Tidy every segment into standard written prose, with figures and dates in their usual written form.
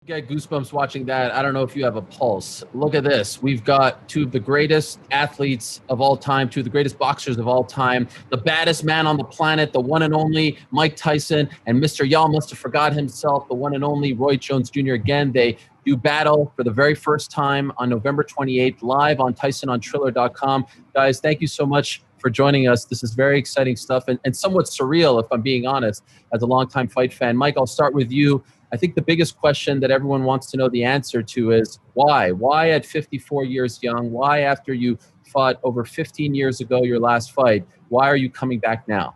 Get goosebumps watching that. I don't know if you have a pulse. Look at this. We've got two of the greatest athletes of all time, two of the greatest boxers of all time, the baddest man on the planet, the one and only Mike Tyson, and Mr. Y'all must have forgot himself, the one and only Roy Jones Jr. Again, they do battle for the very first time on November 28th, live on TysonOnTriller.com. Guys, thank you so much for joining us. This is very exciting stuff and somewhat surreal, if I'm being honest, as a longtime fight fan. Mike, I'll start with you. I think the biggest question that everyone wants to know the answer to is why? Why at 54 years young? Why after you fought over 15 years ago, your last fight? Why are you coming back now?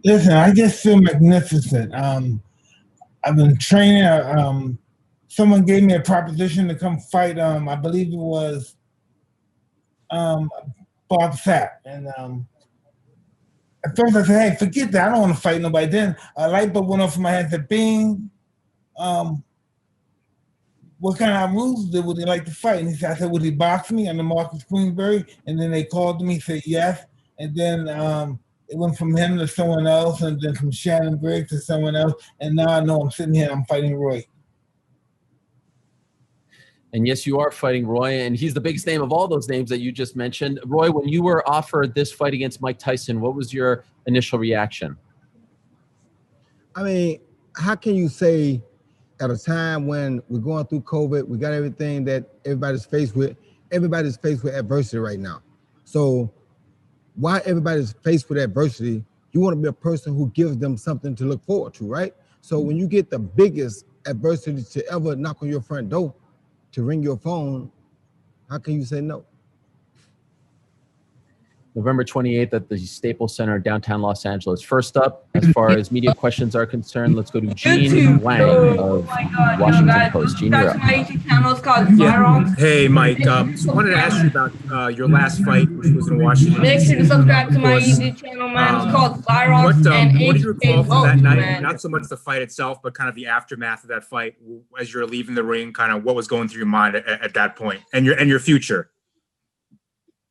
Listen, I just feel magnificent. I've been training. Someone gave me a proposition to come fight. I believe it was Bob Sapp. And at first I said, hey, forget that. I don't want to fight nobody. Then a light bulb went off in my head and said, bing, what kind of rules would he like to fight? And I said, would he box me under Marcus Queensberry? And then they called me, said yes. And then it went from him to someone else, and then from Shannon Briggs to someone else. And now I know I'm sitting here and I'm fighting Roy. And yes, you are fighting Roy, and he's the biggest name of all those names that you just mentioned. Roy, when you were offered this fight against Mike Tyson, what was your initial reaction? I mean, how can you say at a time when we're going through COVID, we got everything that everybody's faced with adversity right now. So while everybody's faced with adversity, you want to be a person who gives them something to look forward to, right? So when you get the biggest adversity to ever knock on your front door, to ring your phone, how can you say no? November 28th at the Staples Center, downtown Los Angeles. First up, as far as media questions are concerned, let's go to Gene Wang of Washington Post. Gene, you're up. Yeah. Hey, Mike. So I wanted to ask you about your last fight, which was in Washington. Make sure to subscribe to my YouTube channel, man. It's called Virox. What do you recall from that night? Man. Not so much the fight itself, but kind of the aftermath of that fight as you're leaving the ring, kind of what was going through your mind at that point and your future.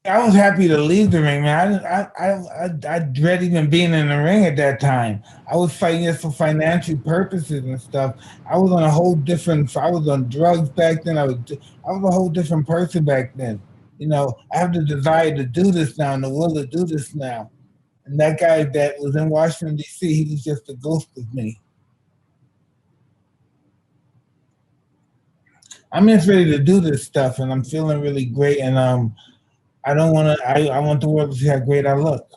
I was happy to leave the ring, man. I dread even being in the ring at that time. I was fighting just for financial purposes and stuff. I was on a whole different. I was on drugs back then. I was a whole different person back then. You know, I have the desire to do this now and the will to do this now. And that guy that was in Washington D.C., he was just a ghost of me. I'm just ready to do this stuff, and I'm feeling really great. And I don't want to. I want the world to see how great I look.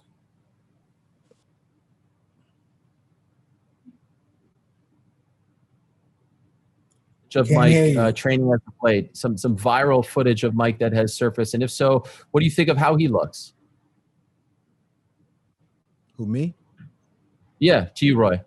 Of Mike training at the plate, some viral footage of Mike that has surfaced, and if so, what do you think of how he looks? Who, me? Yeah, to you, Roy.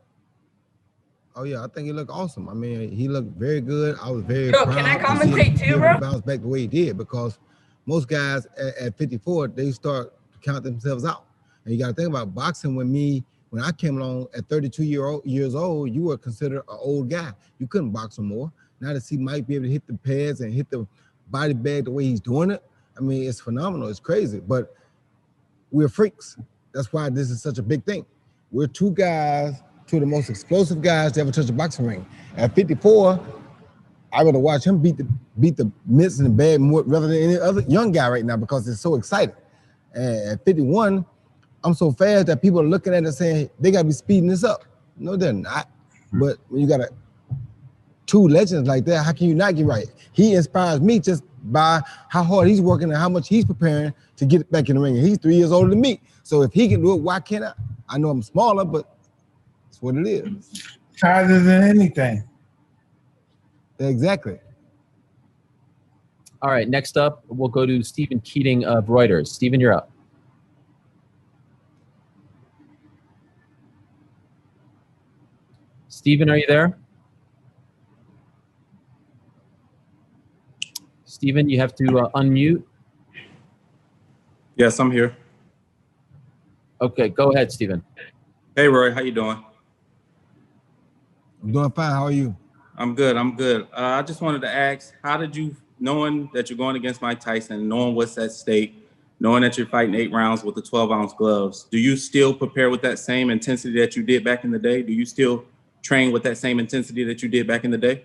Oh yeah, I think he looked awesome. I mean, he looked very good. I was very Yo, proud can I to see commentate him too, bro? bounce back the way he did, because most guys at 54, they start to count themselves out. And you got to think about boxing. When I came along at 32 years old, you were considered an old guy. You couldn't box no more. Now to see Mike be able to hit the pads and hit the body bag the way he's doing it, I mean, it's phenomenal. It's crazy. But we're freaks. That's why this is such a big thing. We're two of the most explosive guys to ever touch a boxing ring. At 54, I would have watched him beat the mitts in the bag more rather than any other young guy right now, because it's so exciting. And at 51, I'm so fast that people are looking at it saying they got to be speeding this up. No, they're not. But when you got two legends like that, how can you not get right? He inspires me just by how hard he's working and how much he's preparing to get back in the ring. And he's 3 years older than me. So if he can do it, why can't I? I know I'm smaller, but it's what it is. Size isn't anything. Exactly. All right, next up, we'll go to Stephen Keating of Reuters. Stephen, you're up. Stephen, are you there? Stephen, you have to unmute. Yes, I'm here. Okay, go ahead, Stephen. Hey, Roy, how you doing? I'm doing fine. How are you? I'm good. I just wanted to ask, how did you, knowing that you're going against Mike Tyson, knowing what's at stake, knowing that you're fighting 8 rounds with the 12-ounce gloves, do you still prepare with that same intensity that you did back in the day? Do you still train with that same intensity that you did back in the day?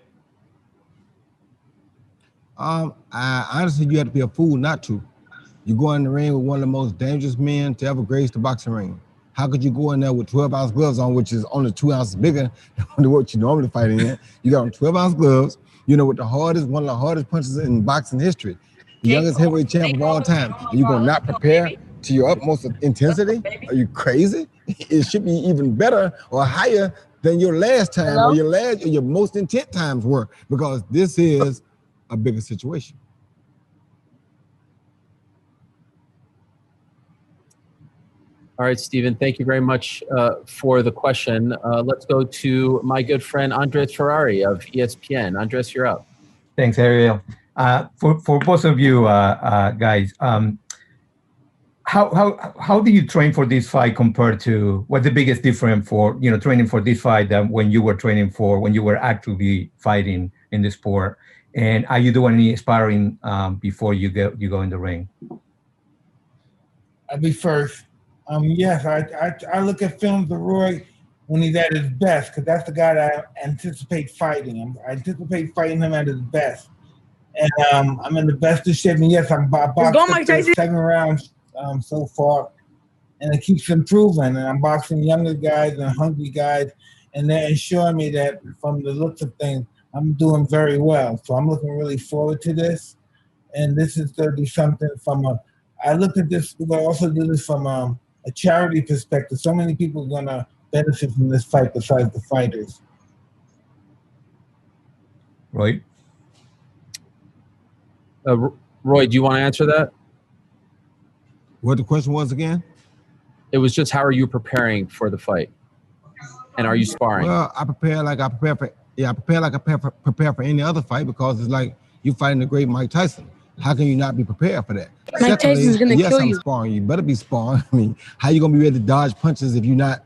I honestly, you have to be a fool not to. You go in the ring with one of the most dangerous men to ever grace the boxing ring. How could you go in there with 12-ounce gloves on, which is only 2 ounces bigger than what you normally fight in? You got on 12-ounce gloves, with one of the hardest punches in boxing history. The youngest heavyweight champ of all time. And you're gonna not prepare to your utmost intensity? Are you crazy? It should be even better or higher than your last time or your most intense times were, because this is a bigger situation. All right, Stephen, thank you very much for the question. Let's go to my good friend Andres Ferrari of ESPN. Andres, you're up. Thanks, Ariel. For both of you guys, how do you train for this fight compared to what's the biggest difference for training for this fight than when you were actively fighting in the sport? And are you doing any sparring before you go in the ring? I'll be first. Yes, I look at films of Roy when he's at his best, because that's the guy that I anticipate fighting. I anticipate fighting him at his best. And I'm in the best of shape. And yes, I'm boxing 7 rounds so far. And it keeps improving. And I'm boxing younger guys and hungry guys. And they're assuring me that from the looks of things, I'm doing very well. So I'm looking really forward to this. And this is going to be something I look at this, we're going to also do this from a charity perspective. So many people are going to benefit from this fight besides the fighters. Roy? Roy, do you want to answer that? What the question was again? It was just, how are you preparing for the fight? And are you sparring? Well, I prepare like I prepare for any other fight, because it's like you fighting the great Mike Tyson. How can you not be prepared for that? Mike Tyson's gonna kill you. Yes, I'm sparring. You better be sparring. I mean, how you gonna be ready to dodge punches if you're not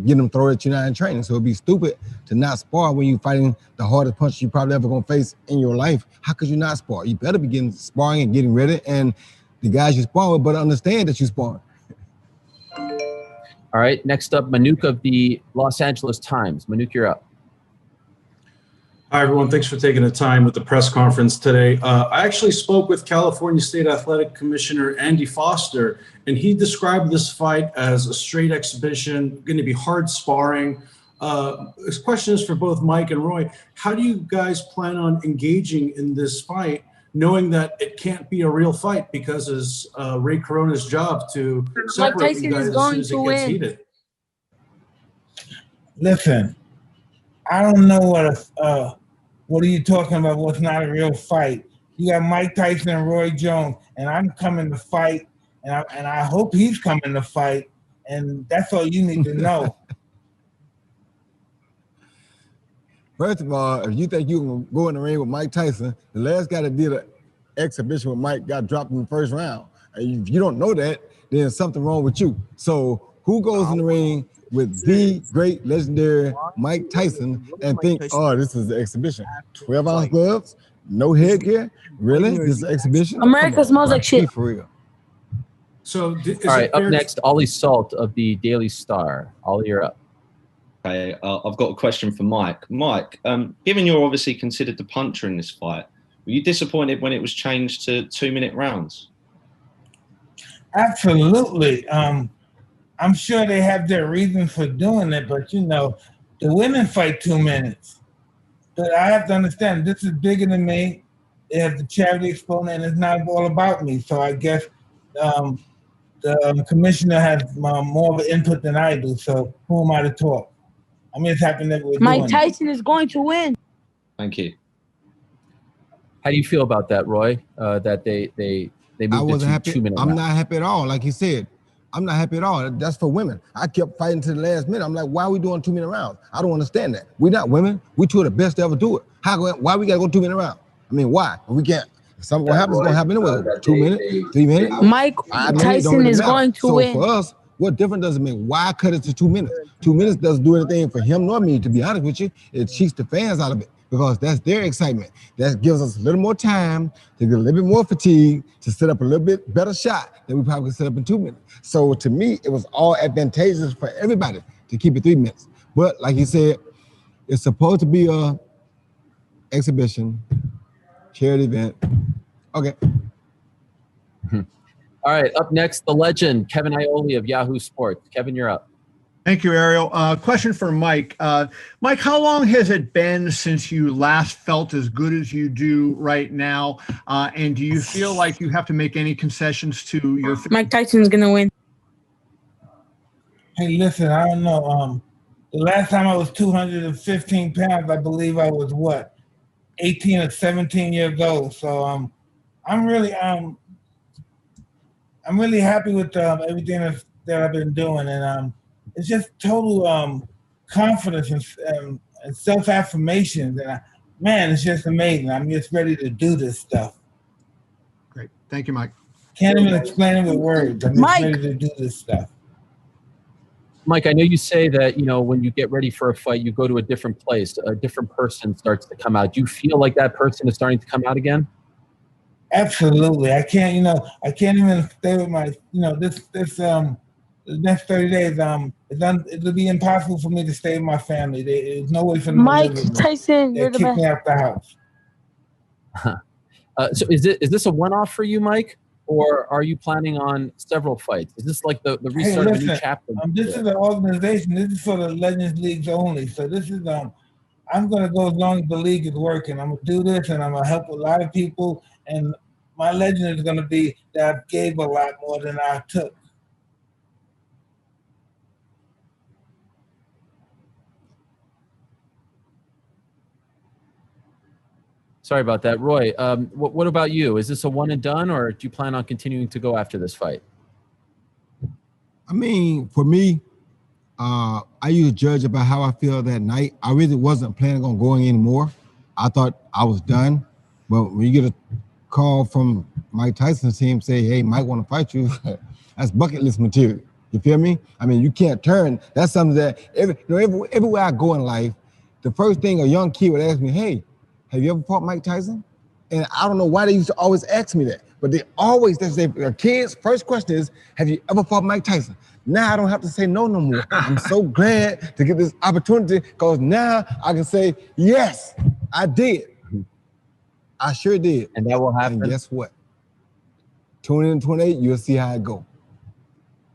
getting them thrown at you not in training? So it'd be stupid to not spar when you're fighting the hardest punch you probably ever gonna face in your life. How could you not spar? You better be sparring and getting ready, and the guys you spar with better understand that you sparring. All right, next up, Manuk of the Los Angeles Times. Manuk, you're up. Hi, everyone. Thanks for taking the time with the press conference today. I actually spoke with California State Athletic Commissioner Andy Foster, and he described this fight as a straight exhibition, going to be hard sparring. This question is for both Mike and Roy. How do you guys plan on engaging in this fight, knowing that it can't be a real fight because it's Ray Corona's job to separate you guys as soon as it gets heated? Listen, I don't know what are you talking about? What's not a real fight? You got Mike Tyson and Roy Jones, and I'm coming to fight, and I hope he's coming to fight, and that's all you need to know. First of all, if you think you can go in the ring with Mike Tyson, the last guy that did an exhibition with Mike got dropped in the first round. If you don't know that, then there's something wrong with you. So who goes in the ring with the great legendary Mike Tyson and think, oh, this is an exhibition? 12-ounce gloves, no headgear? Really? This is an exhibition? America smells like shit. For real. So, all right, up next, Ollie Salt of the Daily Star. Ollie, you're up. Okay, I've got a question for Mike. Mike, given you're obviously considered the puncher in this fight, were you disappointed when it was changed to 2-minute rounds? Absolutely. I'm sure they have their reasons for doing it, but the women fight 2 minutes. But I have to understand, this is bigger than me. They have the charity exponent, and it's not all about me. So I guess the commissioner has more of an input than I do. So who am I to talk? I mean, it's happened that we're Mike Tyson is going to win. Thank you. How do you feel about that, Roy? That they moved it to 2 minutes? I'm not happy at all. Like he said, I'm not happy at all. That's for women. I kept fighting to the last minute. I'm like, why are we doing 2-minute rounds? I don't understand that. We're not women. We two of the best to ever do it. Why we gotta go 2-minute round? I mean, why? We can't. Something what happens is gonna happen anyway. 2 minutes, 3 minutes. Mike Tyson is going to win. So for us, what difference does it make? Why cut it to 2 minutes? 2 minutes doesn't do anything for him nor me, to be honest with you. It cheats the fans out of it, because that's their excitement. That gives us a little more time to get a little bit more fatigue, to set up a little bit better shot than we probably could set up in 2 minutes. So to me, it was all advantageous for everybody to keep it 3 minutes. But like you said, It's supposed to be a exhibition, charity event. Okay. All right, up next, the legend, Kevin Aioli of Yahoo Sports. Kevin, you're up. Thank you, Ariel. Question for Mike. Mike, how long has it been since you last felt as good as you do right now? And do you feel like you have to make any concessions to your... Mike Tyson's going to win. Hey, listen, I don't know. The last time I was 215 pounds, I believe I was, 18 or 17 years old. So I'm really happy with everything that I've been doing. And it's just total confidence and self-affirmation. And man, it's just amazing. I'm just ready to do this stuff. Great. Thank you, Mike. Can't even explain it with words. I'm just ready to do this stuff. Mike, I know you say that, when you get ready for a fight, you go to a different place, a different person starts to come out. Do you feel like that person is starting to come out again? Absolutely. I can't even stay with my, the next 30 days, it'll be impossible for me to stay with my family. There's no way for them Mike to live with me. Tyson, you're the Kick best. me out the house. So is this a one-off for you, Mike? Or are you planning on several fights? Is this like the restart of a new chapter? This is an organization. This is for the Legends Leagues only. So this is I'm gonna go as long as the league is working. I'm gonna do this, and I'm gonna help a lot of people. And my legend is gonna be that I gave a lot more than I took. Sorry about that, Roy. What about you? Is this a one and done, or do you plan on continuing to go after this fight? I mean, for me, I usually judge about how I feel that night. I really wasn't planning on going anymore. I thought I was done. But when you get a call from Mike Tyson's team say, hey, Mike want to fight you, that's bucket list material. You feel me? I mean, you can't turn. That's something that everywhere I go in life, the first thing a young kid would ask me, hey, have you ever fought Mike Tyson? And I don't know why they used to always ask me that, but they say, their kids' first question is, have you ever fought Mike Tyson? Now I don't have to say no more. I'm so glad to get this opportunity because now I can say, yes, I did. I sure did. And that will happen. And guess what? Tune in 28, you'll see how it go.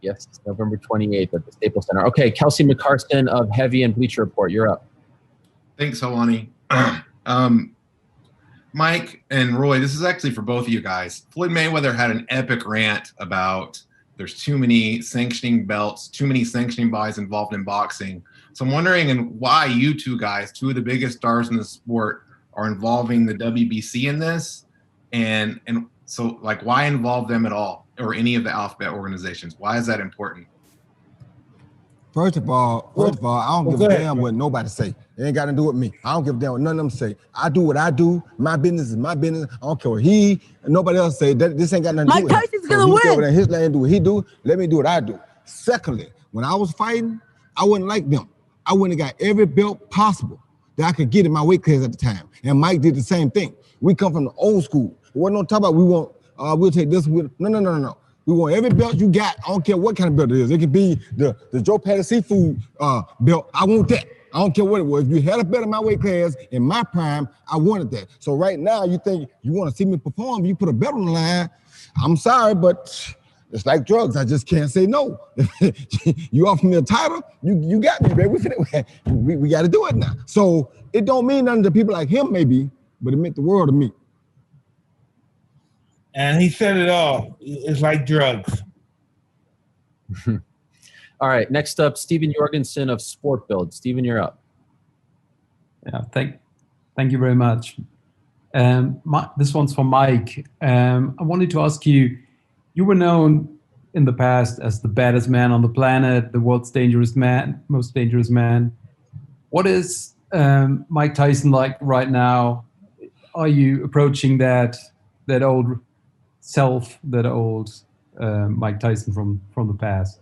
Yes, it's November 28th at the Staples Center. Okay, Kelsey McCarson of Heavy and Bleacher Report, you're up. Thanks, Helwani. Mike and Roy, this is actually for both of you guys. Floyd Mayweather had an epic rant about there's too many sanctioning belts, too many sanctioning bodies involved in boxing. So I'm wondering why you two guys, two of the biggest stars in the sport, are involving the WBC in this. And so, like, why involve them at all, or any of the alphabet organizations? Why is that important? First of all, I don't give a damn what nobody say. It ain't got to do with me. I don't give a damn what none of them say. I do what I do. My business is my business. I don't care what nobody else say. This ain't got nothing to do with Mike Tyson's gonna win. Over there, his lane, do what he do. Let me do what I do. Secondly, when I was fighting, I wasn't like them. I wouldn't have got every belt possible that I could get in my weight class at the time. And Mike did the same thing. We come from the old school. It wasn't no talk about we'll take this. No. We want every belt you got. I don't care what kind of belt it is. It could be the Joe Patty seafood belt. I want that. I don't care what it was. If you had a belt in my weight class in my prime, I wanted that. So right now, you think you want to see me perform, you put a belt on the line. I'm sorry, but it's like drugs. I just can't say no. You offer me a title, you got me, baby. We got to do it now. So it don't mean nothing to people like him, maybe, but it meant the world to me. And he said it all. It's like drugs. All right, next up, Stephen Jorgensen of Sport Build. Stephen, you're up. Yeah, thank you very much. This one's for Mike. I wanted to ask you, you were known in the past as the baddest man on the planet, the world's most dangerous man. What is Mike Tyson like right now? Are you approaching that old self, that old Mike Tyson from the past?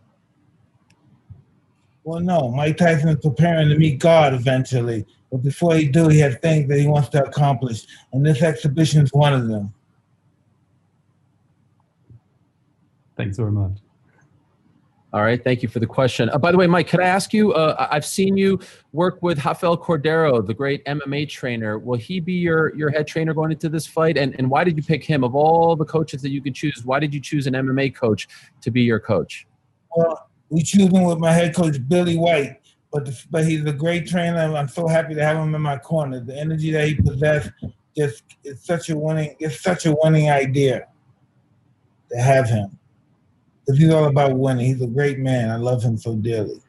Well, no. Mike Tyson is preparing to meet God eventually. But before he do, he has things that he wants to accomplish. And this exhibition is one of them. Thanks very much. All right, thank you for the question. By the way, Mike, could I ask you, I've seen you work with Rafael Cordero, the great MMA trainer. Will he be your head trainer going into this fight? And why did you pick him? Of all the coaches that you could choose, why did you choose an MMA coach to be your coach? Well, we choose him with my head coach, Billy White, but he's a great trainer. I'm so happy to have him in my corner. The energy that he possesses, it's such a winning idea to have him. Because he's all about winning. He's a great man. I love him so dearly.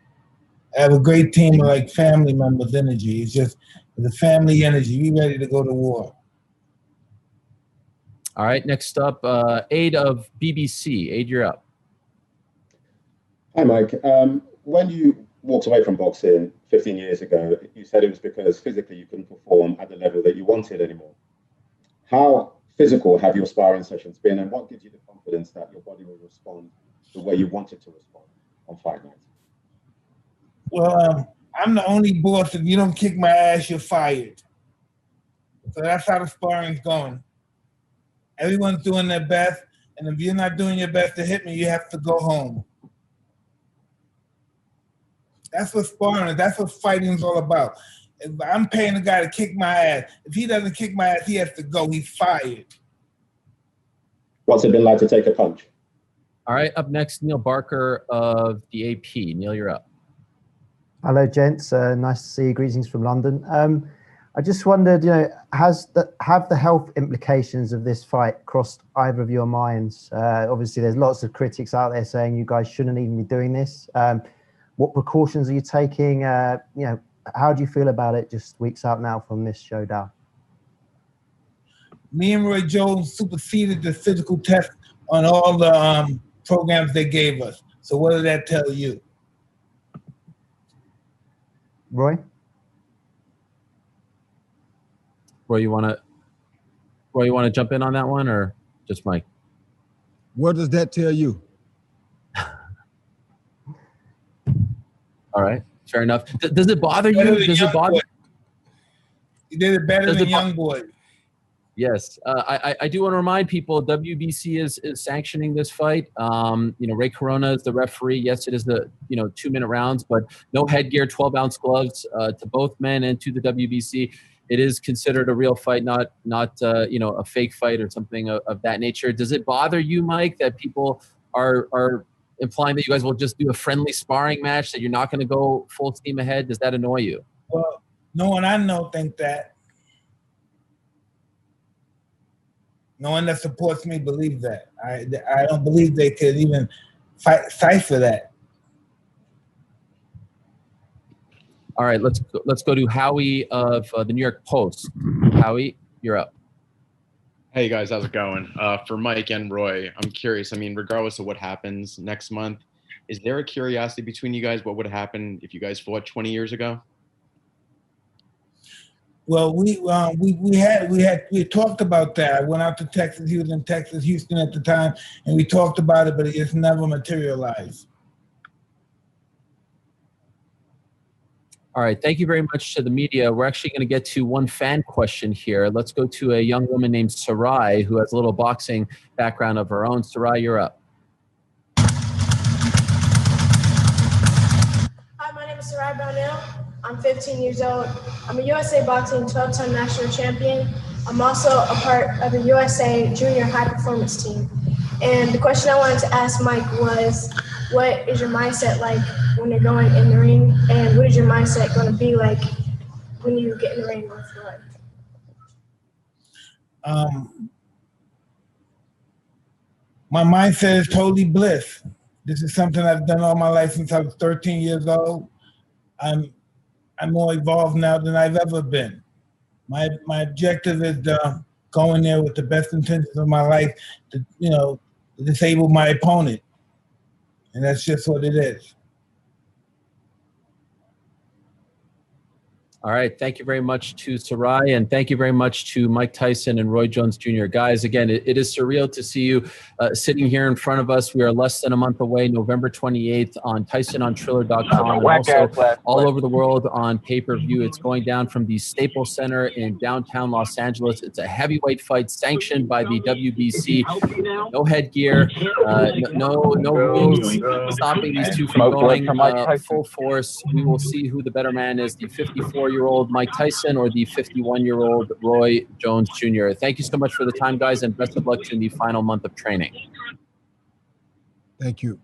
I have a great team of like family members energy. It's the family energy. We ready to go to war. All right, next up, Aid of BBC. Aid, you're up. Hi, Mike. When you walked away from boxing 15 years ago, you said it was because physically you couldn't perform at the level that you wanted anymore. How physical have your sparring sessions been, and what gives you the confidence that your body will respond the way you want it to respond on fight night? Well, I'm the only boss. If you don't kick my ass, you're fired. So that's how the sparring's going. Everyone's doing their best, and if you're not doing your best to hit me, you have to go home. That's what sparring is. That's what fighting's all about. If I'm paying a guy to kick my ass. If he doesn't kick my ass, he has to go. He's fired. What's it been like to take a punch? All right, up next, Neil Barker of the AP. Neil, you're up. Hello, gents. Nice to see you. Greetings from London. I just wondered, have the health implications of this fight crossed either of your minds? Obviously, there's lots of critics out there saying you guys shouldn't even be doing this. What precautions are you taking? How do you feel about it just weeks out now from this showdown? Me and Roy Jones superseded the physical test on all the programs they gave us. So what did that tell you? Roy, you want to jump in on that one, or just Mike? What does that tell you? All right, fair enough. Does it bother you? Does it bother? You did it better than Young Boy. Yes, I do want to remind people WBC is sanctioning this fight. Ray Corona is the referee. Yes, it is the 2-minute rounds, but no headgear, 12-ounce gloves to both men and to the WBC. It is considered a real fight, not a fake fight or something of that nature. Does it bother you, Mike, that people are implying that you guys will just do a friendly sparring match, that you're not going to go full steam ahead? Does that annoy you? Well, no one I know think that. No one that supports me believes that. I don't believe they could even fight for that. All right, let's go to Howie of the New York Post. Howie, you're up. Hey guys, how's it going? For Mike and Roy, I'm curious. I mean, regardless of what happens next month, is there a curiosity between you guys? What would happen if you guys fought 20 years ago? Well, we talked about that. I went out to Texas. He was in Texas, Houston at the time, and we talked about it, but it just never materialized. All right, thank you very much to the media. We're actually going to get to one fan question here. Let's go to a young woman named Sarai, who has a little boxing background of her own. Sarai, you're up. Hi, my name is Sarai Brownell. I'm 15 years old. I'm a USA Boxing 12-time national champion. I'm also a part of the USA Junior High Performance team. And the question I wanted to ask Mike was, what is your mindset like when you're going in the ring? And what is your mindset going to be like when you get in the ring with Roy? My mindset is totally bliss. This is something I've done all my life since I was 13 years old. I'm more evolved now than I've ever been. My objective is to go in there with the best intentions of my life to disable my opponent. And that's just what it is. All right. Thank you very much to Sarai, and thank you very much to Mike Tyson and Roy Jones Jr. Guys, again, it is surreal to see you sitting here in front of us. We are less than a month away, November 28th on TysonOnTriller.com, and also all over the world on pay-per-view. It's going down from the Staples Center in downtown Los Angeles. It's a heavyweight fight sanctioned by the WBC. No headgear, no rules stopping these two from going full force. We will see who the better man is, the 54-year-old Mike Tyson or the 51-year-old Roy Jones Jr. Thank you so much for the time, guys, and best of luck in the final month of training. Thank you.